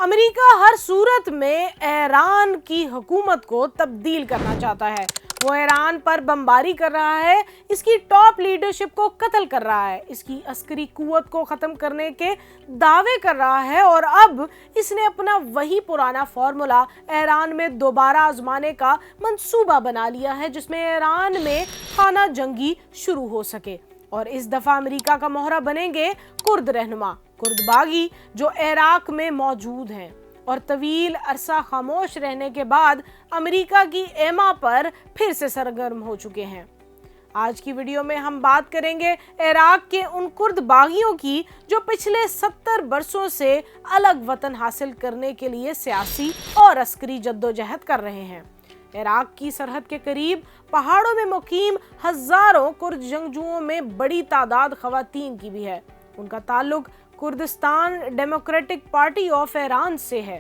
امریکہ ہر صورت میں ایران کی حکومت کو تبدیل کرنا چاہتا ہے۔ وہ ایران پر بمباری کر رہا ہے، اس کی ٹاپ لیڈرشپ کو قتل کر رہا ہے، اس کی عسکری قوت کو ختم کرنے کے دعوے کر رہا ہے، اور اب اس نے اپنا وہی پرانا فارمولا ایران میں دوبارہ آزمانے کا منصوبہ بنا لیا ہے، جس میں ایران میں خانہ جنگی شروع ہو سکے۔ اور اس دفعہ امریکہ کا مہرہ بنیں گے کرد رہنما، کرد باغی جو عراق میں موجود ہیں اور طویل عرصہ خاموش رہنے کے بعد امریکہ کی ایما پر پھر سے سرگرم ہو چکے ہیں۔ آج کی ویڈیو میں ہم بات کریں گے عراق کے ان کرد باغیوں کی جو پچھلے 70 برسوں سے الگ وطن حاصل کرنے کے لیے سیاسی اور عسکری جدوجہد کر رہے ہیں۔ عراق کی سرحد کے قریب پہاڑوں میں مقیم ہزاروں کرد جنگجوؤں میں بڑی تعداد خواتین کی بھی ہے۔ ان کا تعلق Kurdistan democratic party of Iran سے ہے۔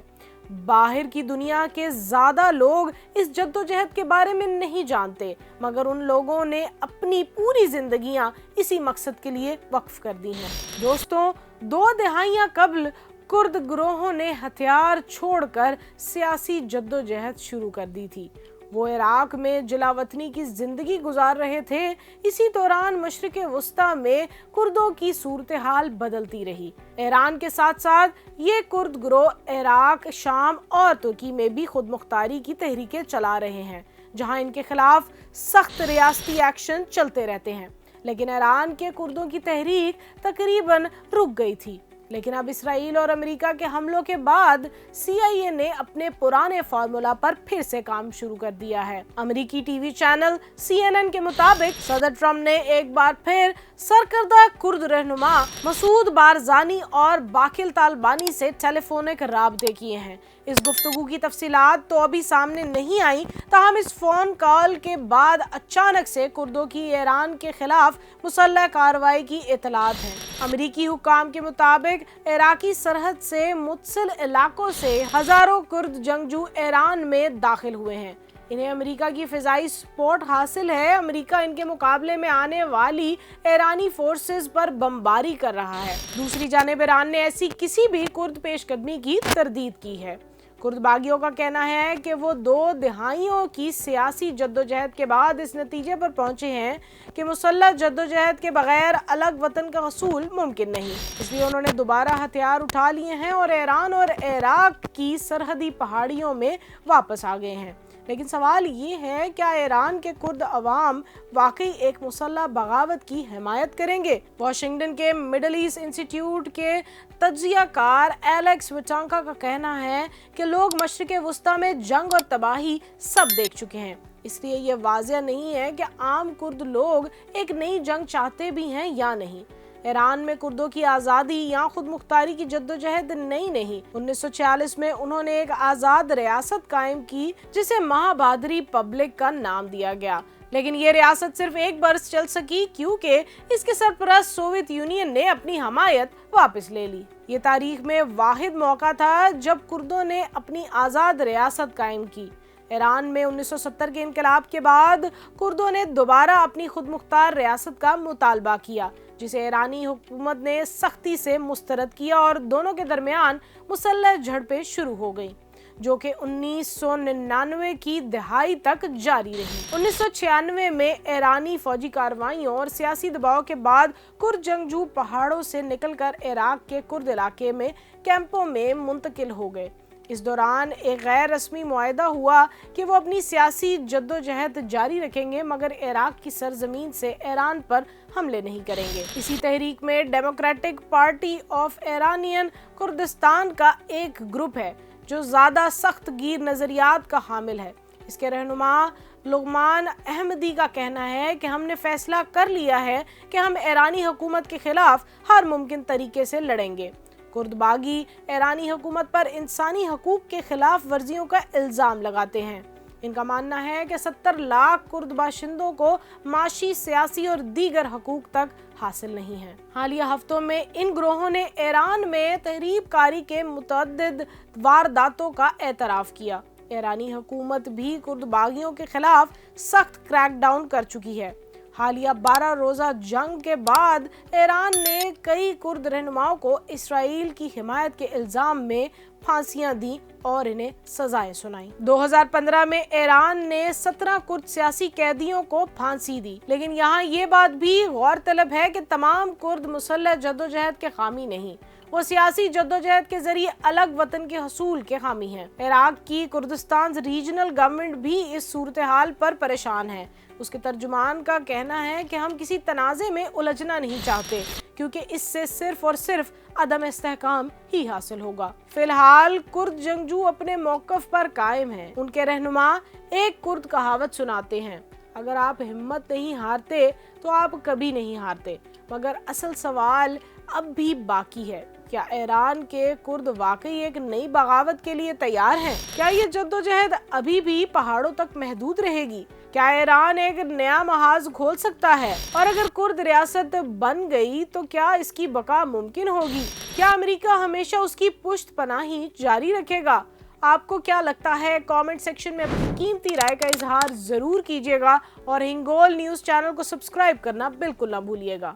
باہر کی دنیا کے زیادہ لوگ اس جدوجہد کے بارے میں نہیں جانتے، مگر ان لوگوں نے اپنی پوری زندگیاں اسی مقصد کے لیے وقف کر دی ہیں۔ دوستوں، 2 دہائیاں قبل کرد گروہوں نے ہتھیار چھوڑ کر سیاسی جدوجہد شروع کر دی تھی۔ وہ عراق میں جلا وطنی کی زندگی گزار رہے تھے۔ اسی دوران مشرق وسطیٰ میں کردوں کی صورتحال بدلتی رہی۔ ایران کے ساتھ ساتھ یہ کرد گروہ عراق، شام اور ترکی میں بھی خود مختاری کی تحریکیں چلا رہے ہیں، جہاں ان کے خلاف سخت ریاستی ایکشن چلتے رہتے ہیں۔ لیکن ایران کے کردوں کی تحریک تقریباً رک گئی تھی۔ لیکن اب اسرائیل اور امریکہ کے حملوں کے بعد CIA نے اپنے پرانے فارمولا پر پھر سے کام شروع کر دیا ہے۔ امریکی ٹی وی چینل CNN کے مطابق صدر ٹرمپ نے ایک بار پھر سرکردہ کرد رہنما مسعود بارزانی اور باقل طالبانی سے ٹیلی فونک رابطے کیے ہیں۔ اس گفتگو کی تفصیلات تو ابھی سامنے نہیں آئیں، تاہم اس فون کال کے بعد اچانک سے کردوں کی ایران کے خلاف مسلح کارروائی کی اطلاعات ہیں۔ امریکی حکام کے مطابق عراقی سرحد سے متصل علاقوں سے ہزاروں کرد جنگجو ایران میں داخل ہوئے ہیں۔ انہیں امریکہ کی فضائی سپورٹ حاصل ہے۔ امریکہ ان کے مقابلے میں آنے والی ایرانی فورسز پر بمباری کر رہا ہے۔ دوسری جانب ایران نے ایسی کسی بھی کرد پیش قدمی کی تردید کی ہے۔ کرد باغیوں کا کہنا ہے کہ وہ 2 دہائیوں کی سیاسی جدوجہد کے بعد اس نتیجے پر پہنچے ہیں کہ مسلح جدوجہد کے بغیر الگ وطن کا حصول ممکن نہیں، اس لیے انہوں نے دوبارہ ہتھیار اٹھا لیے ہیں اور ایران اور عراق کی سرحدی پہاڑیوں میں واپس آ گئے ہیں۔ لیکن سوال یہ ہے، کیا ایران کے کرد عوام واقعی ایک مسلح بغاوت کی حمایت کریں گے؟ واشنگٹن کے مڈل ایسٹ انسٹی ٹیوٹ کے تجزیہ کار ایلیکس وٹانکا کا کہنا ہے کہ لوگ مشرق وسطیٰ میں جنگ اور تباہی سب دیکھ چکے ہیں، اس لیے یہ واضح نہیں ہے کہ عام کرد لوگ ایک نئی جنگ چاہتے بھی ہیں یا نہیں۔ ایران میں کردوں کی آزادی یا خود مختاری کی جدوجہد نئی نہیں۔ 1946 میں انہوں نے ایک آزاد ریاست قائم کی جسے مہابادری ریپبلک کا نام دیا گیا، لیکن یہ ریاست صرف 1 برس چل سکی کیونکہ اس کے سرپرست سوویت یونین نے اپنی حمایت واپس لے لی۔ یہ تاریخ میں واحد موقع تھا جب کردوں نے اپنی آزاد ریاست قائم کی۔ ایران میں 1970 کے انقلاب کے بعد کردوں نے دوبارہ اپنی خود مختار ریاست کا مطالبہ کیا، جسے ایرانی حکومت نے سختی سے مسترد کیا اور دونوں کے درمیان مسلح جھڑپیں شروع ہو گئیں، جو کہ 1999 کی دہائی تک جاری رہی۔ 1996 میں ایرانی فوجی کارروائیوں اور سیاسی دباؤ کے بعد کرد جنگجو پہاڑوں سے نکل کر عراق کے کرد علاقے میں کیمپوں میں منتقل ہو گئے۔ اس دوران ایک غیر رسمی معاہدہ ہوا کہ وہ اپنی سیاسی جدوجہد جاری رکھیں گے، مگر عراق کی سرزمین سے ایران پر حملے نہیں کریں گے۔ اسی تحریک میں democratic party of Iranian Kurdistan کا ایک گروپ ہے جو زیادہ سخت گیر نظریات کا حامل ہے۔ اس کے رہنما لغمان احمدی کا کہنا ہے کہ ہم نے فیصلہ کر لیا ہے کہ ہم ایرانی حکومت کے خلاف ہر ممکن طریقے سے لڑیں گے۔ کرد باغی ایرانی حکومت پر انسانی حقوق کے خلاف ورزیوں کا الزام لگاتے ہیں۔ ان کا ماننا ہے کہ 70 لاکھ کرد باشندوں کو معاشی، سیاسی اور دیگر حقوق تک حاصل نہیں ہے۔ حالیہ ہفتوں میں ان گروہوں نے ایران میں تخریب کاری کے متعدد وارداتوں کا اعتراف کیا۔ ایرانی حکومت بھی کرد باغیوں کے خلاف سخت کریک ڈاؤن کر چکی ہے۔ حالیہ 12 روزہ جنگ کے بعد ایران نے کئی کرد رہنماؤں کو اسرائیل کی حمایت کے الزام میں پھانسیاں دیں اور انہیں سزائیں سنائیں۔ 2015 میں ایران نے 17 کرد سیاسی قیدیوں کو پھانسی دی، لیکن یہاں یہ بات بھی غور طلب ہے کہ تمام کرد مسلح جدوجہد کے حامی نہیں، وہ سیاسی جدوجہد کے ذریعے الگ وطن کے حصول کے حامی ہیں۔ عراق کی کردستان ریجنل گورنمنٹ بھی اس صورتحال پر پریشان ہے۔ اس کے ترجمان کا کہنا ہے کہ ہم کسی تنازع میں الجھنا نہیں چاہتے کیونکہ اس سے صرف اور صرف عدم استحکام ہی حاصل ہوگا۔ فی الحال کرد جنگجو اپنے موقف پر قائم ہیں۔ ان کے رہنما ایک کرد کہاوت سناتے ہیں: اگر آپ ہمت نہیں ہارتے تو آپ کبھی نہیں ہارتے۔ مگر اصل سوال اب بھی باقی ہے، کیا ایران کے کرد واقعی ایک نئی بغاوت کے لیے تیار ہیں؟ کیا یہ جدوجہد ابھی بھی پہاڑوں تک محدود رہے گی؟ کیا ایران ایک نیا محاذ کھول سکتا ہے؟ اور اگر کرد ریاست بن گئی تو کیا اس کی بقا ممکن ہوگی؟ کیا امریکہ ہمیشہ اس کی پشت پناہی جاری رکھے گا؟ آپ کو کیا لگتا ہے؟ کامنٹ سیکشن میں اپنی قیمتی رائے کا اظہار ضرور کیجیے گا اور ہنگول نیوز چینل کو سبسکرائب کرنا بالکل نہ بھولیے گا۔